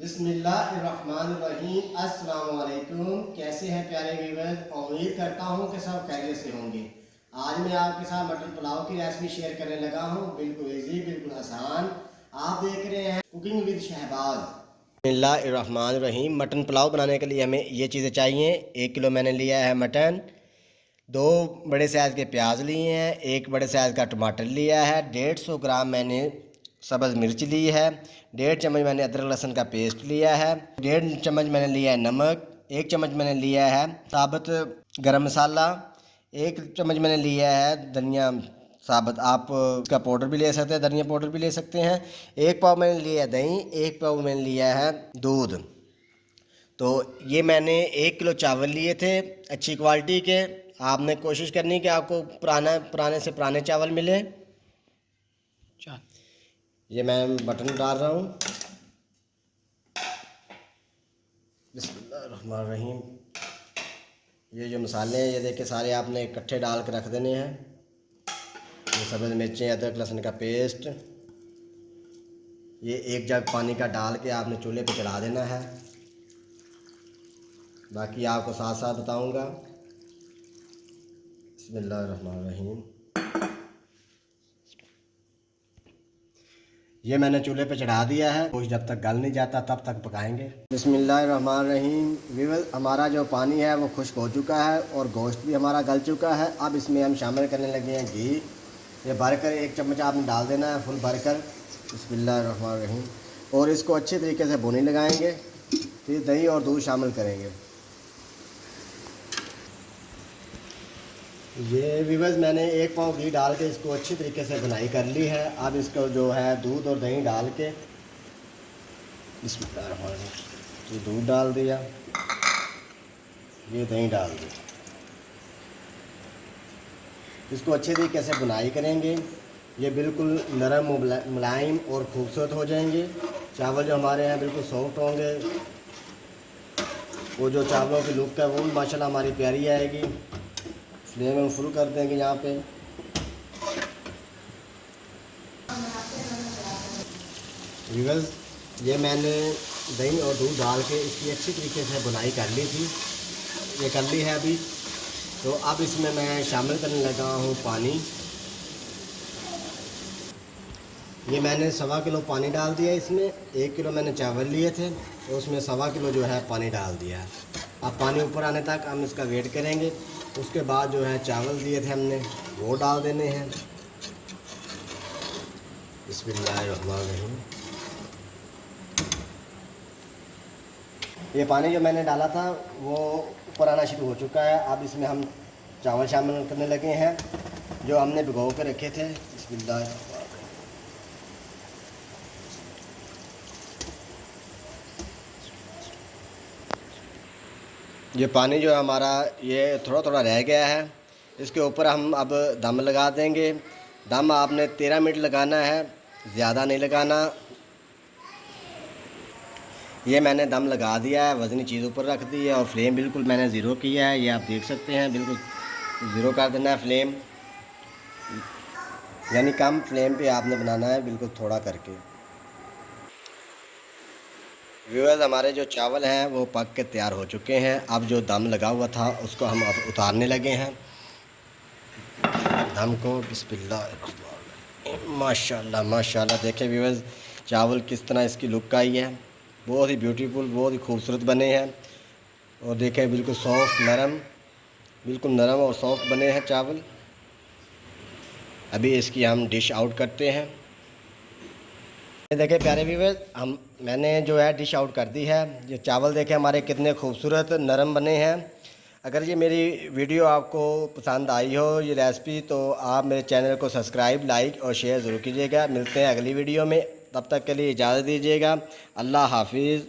बिस्मिल्लाहिर्रहमानिर्रहीम। अस्सलाम वालेकुम। कैसे हैं प्यारे व्यूअर्स? उम्मीद करता हूं कि सब खैरियत से होंगे। आज मैं आपके साथ मटन पुलाव की रेसिपी शेयर करने लगा हूं। बिल्कुल इजी, बिल्कुल आसान। आप देख रहे हैं कुकिंग विद शहबाज। बिस्मिल्लाहिर्रहमानिर्रहीम। मटन पुलाव बनाने के लिए हमें ये चीज़ें चाहिए। 1 किलो मैंने लिया है मटन, 2 बड़े साइज़ के प्याज लिए हैं, 1 बड़े साइज़ का टमाटर लिया है, 150 ग्राम मैंने सब्ज़ मिर्च ली है, 1.5 चम्मच मैंने अदरक लहसुन का पेस्ट लिया है, 1.5 चम्मच मैंने लिया है नमक, 1 चम्मच मैंने लिया है साबुत गरम मसाला, 1 चम्मच मैंने लिया है धनिया साबुत। आप इसका पाउडर भी ले सकते हैं, धनिया पाउडर भी ले सकते हैं। 1 पाव मैंने लिया है दही, 1 पाव मैंने लिया है दूध। तो ये मैंने 1 किलो चावल लिए थे अच्छी क्वालिटी के। आपने कोशिश करनी कि आपको पुराने से पुराने चावल मिले। ये मैं बटन डाल रहा हूँ। बिस्मिल्लाहिर्रहमानिर्रहीम। ये जो मसाले हैं ये देखिए सारे आपने इकट्ठे डाल के रख देने हैं। ये सब्ज़ मिर्चें, अदरक लहसुन का पेस्ट, ये 1 जग पानी का डाल के आपने चूल्हे पे चढ़ा देना है। बाकी आपको साथ साथ बताऊँगा। बिस्मिल्लाहिर्रहमानिर्रहीम। ये मैंने चूल्हे पे चढ़ा दिया है। कुछ जब तक गल नहीं जाता तब तक पकाएंगे। बिस्मिल्लाहिर्रहमानिर्रहीम। व्यूअर्स, हमारा जो पानी है वो खुश्क हो चुका है और गोश्त भी हमारा गल चुका है। अब इसमें हम शामिल करने लगे हैं घी। ये भरकर 1 चम्मच आपने डाल देना है, फुल भरकर। बिस्मिल्लाहिर्रहमानिर्रहीम। और इसको अच्छे तरीके से भुनी लगाएंगे। फिर दही और दूध शामिल करेंगे। ये व्यूअर्स, मैंने 1 पाव घी डाल के इसको अच्छी तरीके से बुनाई कर ली है। अब इसको जो है दूध और दही डाल के, ये दूध डाल दिया, ये दही डाल दी। इसको अच्छे तरीके से बुनाई करेंगे। ये बिल्कुल नरम मुलायम और खूबसूरत हो जाएंगे। चावल जो हमारे हैं बिल्कुल सॉफ्ट होंगे। वो जो चावलों की लुक है वो भी माशाल्लाह हमारी प्यारी आएगी। फ्लेम हम फुल कर देंगे यहाँ पे। व्यूअर्स, ये मैंने दही और दूध डाल के इसकी अच्छी तरीके से बुनाई कर ली थी। ये कर ली है अभी। तो अब इसमें मैं शामिल करने लगा हूँ पानी। ये मैंने 1.25 किलो पानी डाल दिया इसमें। 1 किलो मैंने चावल लिए थे तो उसमें 1.25 किलो जो है पानी डाल दिया है। अब पानी ऊपर आने तक हम इसका वेट करेंगे। उसके बाद जो है चावल दिए थे हमने वो डाल देने हैं। बिस्मिल्लाहिर्रहमानिर्रहीम। ये पानी जो मैंने डाला था वो ऊपर आना शुरू हो चुका है। अब इसमें हम चावल शामिल करने लगे हैं जो हमने भिगो के रखे थे। बिस्मिल्लाह। ये पानी जो है हमारा ये थोड़ा थोड़ा रह गया है। इसके ऊपर हम अब दम लगा देंगे। दम आपने 13 मिनट लगाना है, ज़्यादा नहीं लगाना। ये मैंने दम लगा दिया है, वज़नी चीज़ ऊपर रख दी है और फ्लेम बिल्कुल मैंने ज़ीरो किया है। ये आप देख सकते हैं, बिल्कुल ज़ीरो कर देना है फ्लेम, यानी कम फ्लेम पे आपने बनाना है, बिल्कुल थोड़ा करके। व्यूअर्स, हमारे जो चावल हैं वो पक के तैयार हो चुके हैं। अब जो दम लगा हुआ था उसको हम अब उतारने लगे हैं दम को। बिस्मिल्लाह। माशाल्लाह माशाल्लाह। देखें व्यूअर्स, चावल किस तरह इसकी लुक आई है। बहुत ही ब्यूटीफुल, बहुत ही खूबसूरत बने हैं। और देखें बिल्कुल सॉफ्ट नरम, बिल्कुल नरम और सॉफ्ट बने हैं चावल। अभी इसकी हम डिश आउट करते हैं। देखें प्यारे व्यूअर्स, मैंने जो है डिश आउट कर दी है। ये चावल देखें हमारे कितने खूबसूरत नरम बने हैं। अगर ये मेरी वीडियो आपको पसंद आई हो, ये रेसिपी, तो आप मेरे चैनल को सब्सक्राइब, लाइक और शेयर ज़रूर कीजिएगा। मिलते हैं अगली वीडियो में, तब तक के लिए इजाज़त दीजिएगा। अल्लाह हाफिज़।